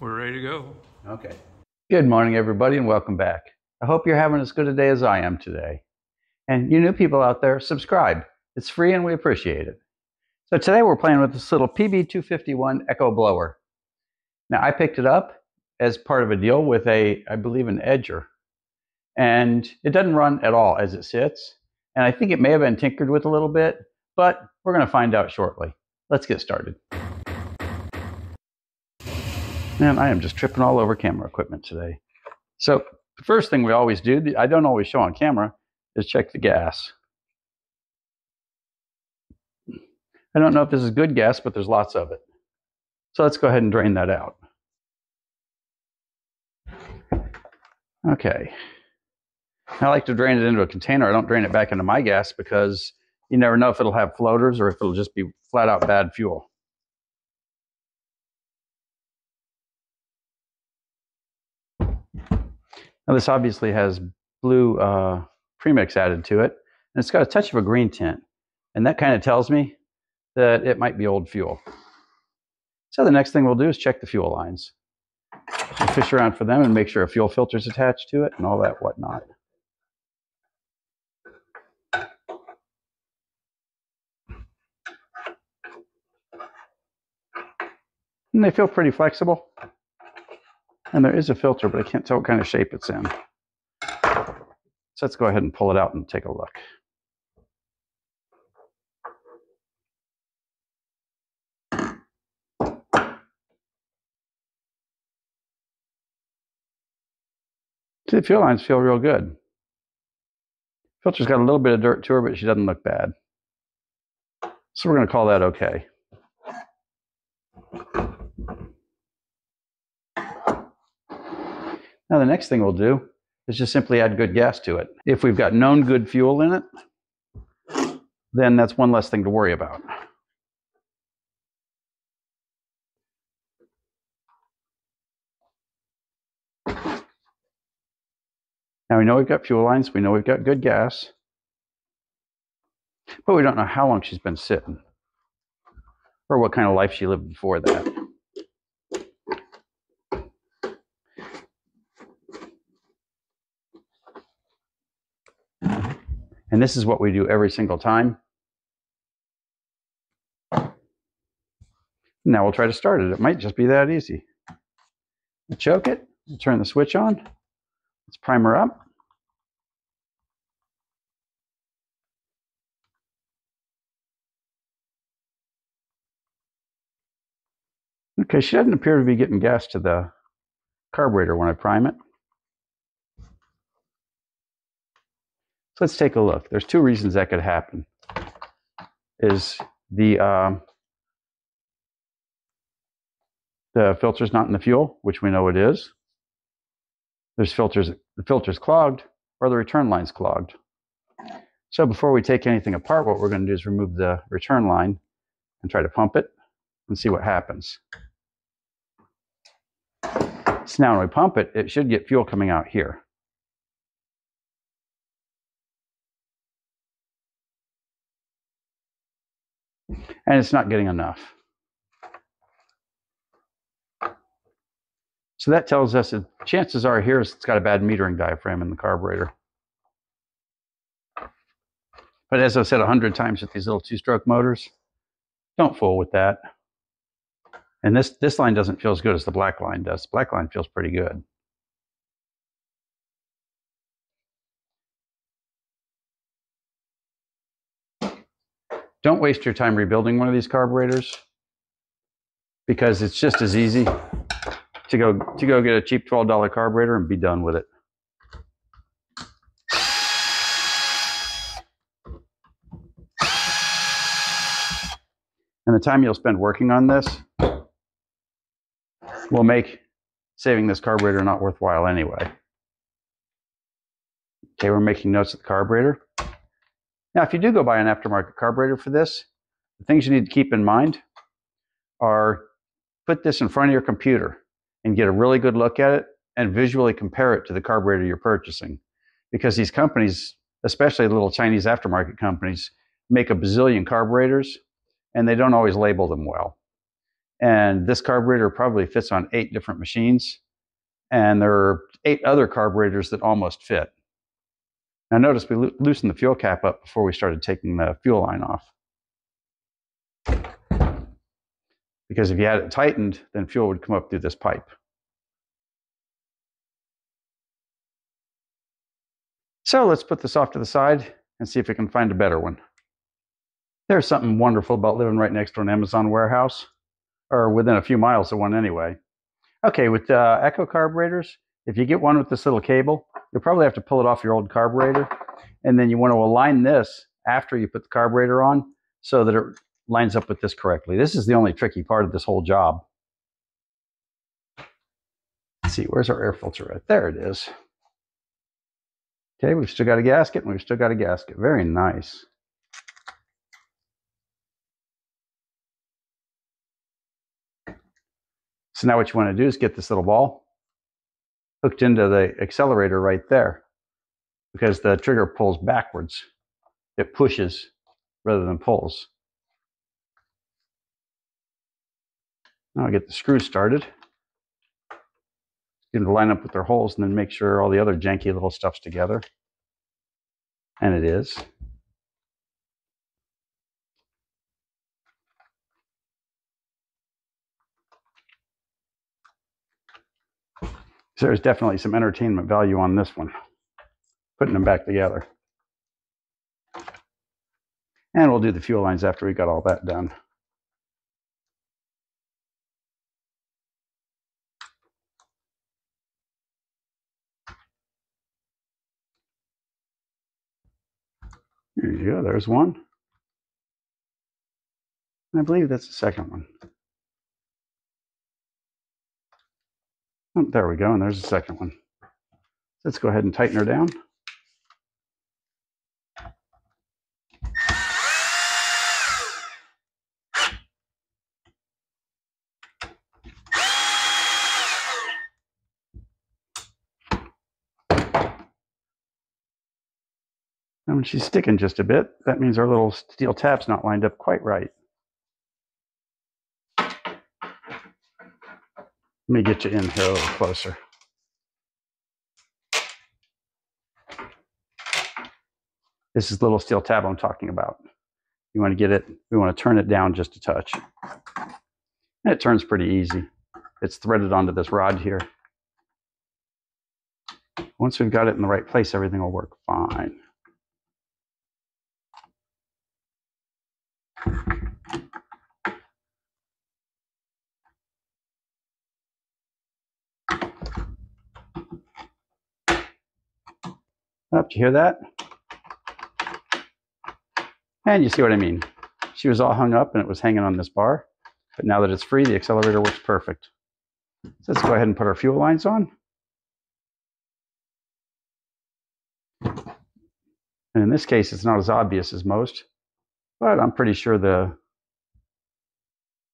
We're ready to go. Okay. Good morning, everybody, and welcome back. I hope you're having as good a day as I am today. And you new people out there, subscribe. It's free and we appreciate it. So today we're playing with this little PB251 Echo blower. Now I picked it up as part of a deal with I believe an edger. And it doesn't run at all as it sits. And I think it may have been tinkered with a little bit, but we're going to find out shortly. Let's get started. Man, I am just tripping all over camera equipment today. So the first thing we always do, I don't always show on camera, is check the gas. I don't know if this is good gas, but there's lots of it. So let's go ahead and drain that out. Okay. I like to drain it into a container. I don't drain it back into my gas because you never know if it'll have floaters or if it'll just be flat out bad fuel. Now this obviously has blue premix added to it, and it's got a touch of a green tint, and that kind of tells me that it might be old fuel. So the next thing we'll do is check the fuel lines. We'll fish around for them and make sure a fuel filter is attached to it and all that whatnot. And they feel pretty flexible. And there is a filter, but I can't tell what kind of shape it's in. So let's go ahead and pull it out and take a look. See, the fuel lines feel real good. Filter's got a little bit of dirt to her, but she doesn't look bad. So we're going to call that okay. Now the next thing we'll do is just simply add good gas to it. If we've got known good fuel in it, then that's one less thing to worry about. Now we know we've got fuel lines, we know we've got good gas, but we don't know how long she's been sitting or what kind of life she lived before that. And this is what we do every single time. Now we'll try to start it. It might just be that easy. We'll choke it, we'll turn the switch on, let's prime her up. Okay, she doesn't appear to be getting gas to the carburetor when I prime it. So let's take a look. There's two reasons that could happen. Is the filter's not in the fuel, which we know it is. There's the filter's clogged, or the return line's clogged. So before we take anything apart, what we're going to do is remove the return line and try to pump it and see what happens. So now when we pump it, it should get fuel coming out here. And it's not getting enough. So that tells us that chances are here it's got a bad metering diaphragm in the carburetor. But as I've said 100 times with these little two-stroke motors, don't fool with that. And this line doesn't feel as good as the black line does. The black line feels pretty good. Don't waste your time rebuilding one of these carburetors because it's just as easy to go get a cheap $12 carburetor and be done with it. And the time you'll spend working on this will make saving this carburetor not worthwhile anyway. Okay, we're making notes of the carburetor. Now, if you do go buy an aftermarket carburetor for this, the things you need to keep in mind are put this in front of your computer and get a really good look at it and visually compare it to the carburetor you're purchasing. Because these companies, especially little Chinese aftermarket companies, make a bazillion carburetors and they don't always label them well. And this carburetor probably fits on 8 different machines. And there are 8 other carburetors that almost fit. Now notice we loosened the fuel cap up before we started taking the fuel line off. Because if you had it tightened, then fuel would come up through this pipe. So let's put this off to the side and see if we can find a better one. There's something wonderful about living right next to an Amazon warehouse, or within a few miles of one anyway. Okay, with Echo carburetors, if you get one with this little cable, you'll probably have to pull it off your old carburetor, and then you want to align this after you put the carburetor on so that it lines up with this correctly. This is the only tricky part of this whole job. Let's see, where's our air filter at? There it is. Okay, we've still got a gasket, and we've still got a gasket. Very nice. So now what you want to do is get this little ball hooked into the accelerator right there, because the trigger pulls backwards. It pushes rather than pulls. Now I get the screw started. Get them to line up with their holes and then make sure all the other janky little stuff's together. And it is. So there's definitely some entertainment value on this one, putting them back together. And we'll do the fuel lines after we got all that done. There you go, there's one. I believe that's the second one. Oh, there we go, and there's the second one. Let's go ahead and tighten her down. And when she's sticking just a bit, that means our little steel tap's not lined up quite right. Let me get you in here a little closer. This is the little steel tab I'm talking about. You want to get it, we want to turn it down just a touch. And it turns pretty easy. It's threaded onto this rod here. Once we've got it in the right place, everything will work fine. Oh, did you hear that? And you see what I mean. She was all hung up and it was hanging on this bar. But now that it's free, the accelerator works perfect. So let's go ahead and put our fuel lines on. And in this case, it's not as obvious as most, but I'm pretty sure the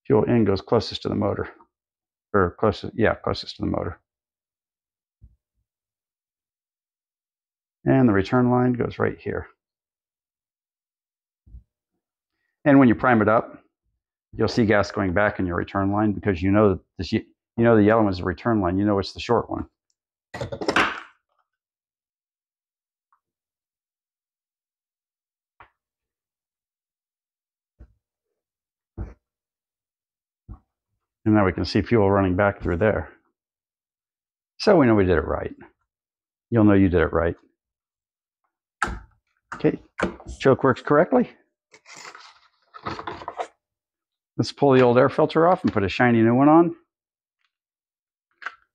fuel in goes closest to the motor. Or closest to the motor. And the return line goes right here. And when you prime it up, you'll see gas going back in your return line because you know this, the yellow one is the return line. You know it's the short one. And now we can see fuel running back through there. So we know we did it right. You'll know you did it right. Okay, choke works correctly. Let's pull the old air filter off and put a shiny new one on.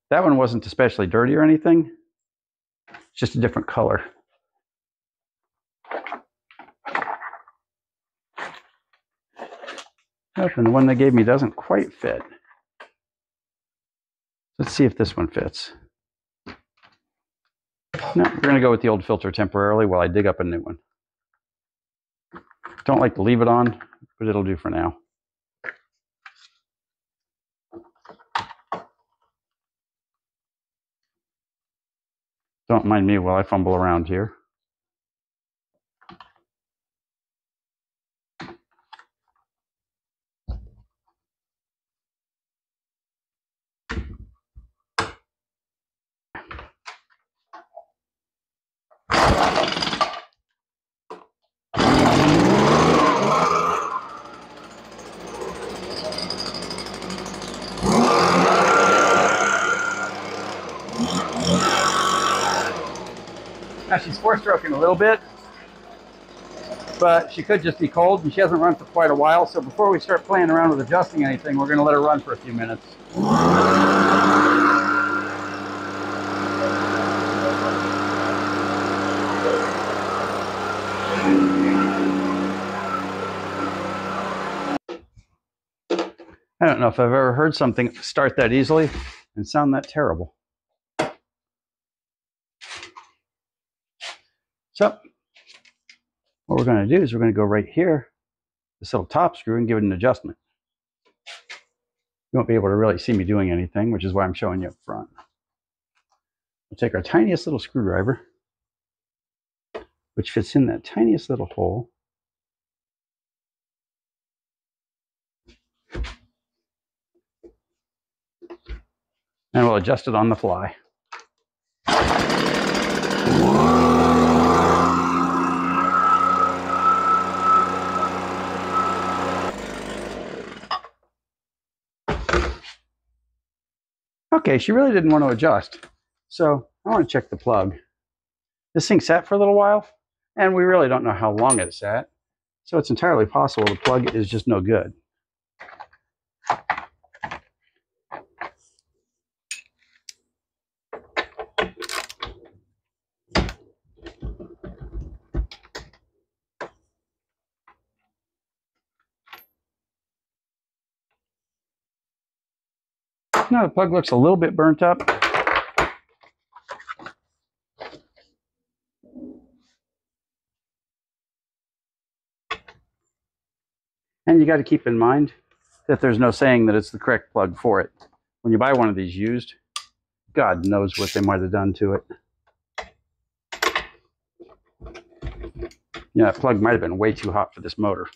That one wasn't especially dirty or anything. It's just a different color. And the one they gave me doesn't quite fit. Let's see if this one fits. No, we're going to go with the old filter temporarily while I dig up a new one. Don't like to leave it on, but it'll do for now. Don't mind me while I fumble around here. Now she's four-stroking a little bit, but she could just be cold, and she hasn't run for quite a while. So before we start playing around with adjusting anything, we're going to let her run for a few minutes. I don't know if I've ever heard something start that easily and sound that terrible. So what we're going to do is we're going to go right here, this little top screw, and give it an adjustment. You won't be able to really see me doing anything, which is why I'm showing you up front. We'll take our tiniest little screwdriver, which fits in that tiniest little hole. And we'll adjust it on the fly. Okay, she really didn't want to adjust. So I want to check the plug. This thing sat for a little while, and we really don't know how long it sat. So it's entirely possible the plug is just no good. Now the plug looks a little bit burnt up. And you got to keep in mind that there's no saying that it's the correct plug for it. When you buy one of these used, God knows what they might have done to it. Yeah, that plug might have been way too hot for this motor.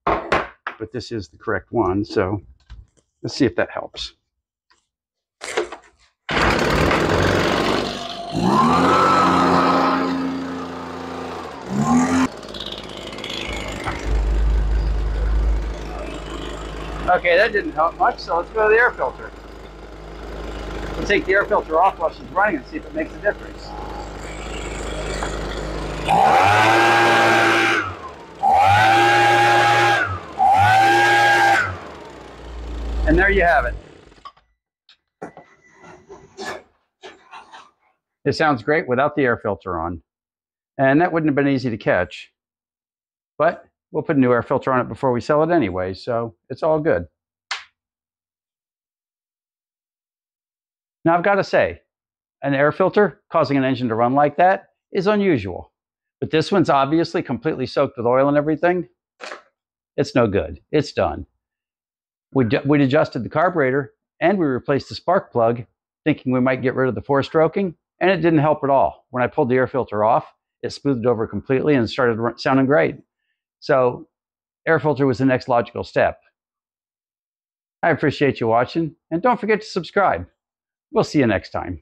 But this is the correct one, so let's see if that helps. Okay, that didn't help much, so let's go to the air filter. We'll take the air filter off while she's running and see if it makes a difference. And there you have it. It sounds great without the air filter on. And that wouldn't have been easy to catch. But we'll put a new air filter on it before we sell it anyway, so it's all good. Now I've got to say, an air filter causing an engine to run like that is unusual. But this one's obviously completely soaked with oil and everything. It's no good. It's done. We'd adjusted the carburetor and we replaced the spark plug, thinking we might get rid of the four-stroking, and it didn't help at all. When I pulled the air filter off, it smoothed over completely and started sounding great. So air filter was the next logical step. I appreciate you watching, and don't forget to subscribe. We'll see you next time.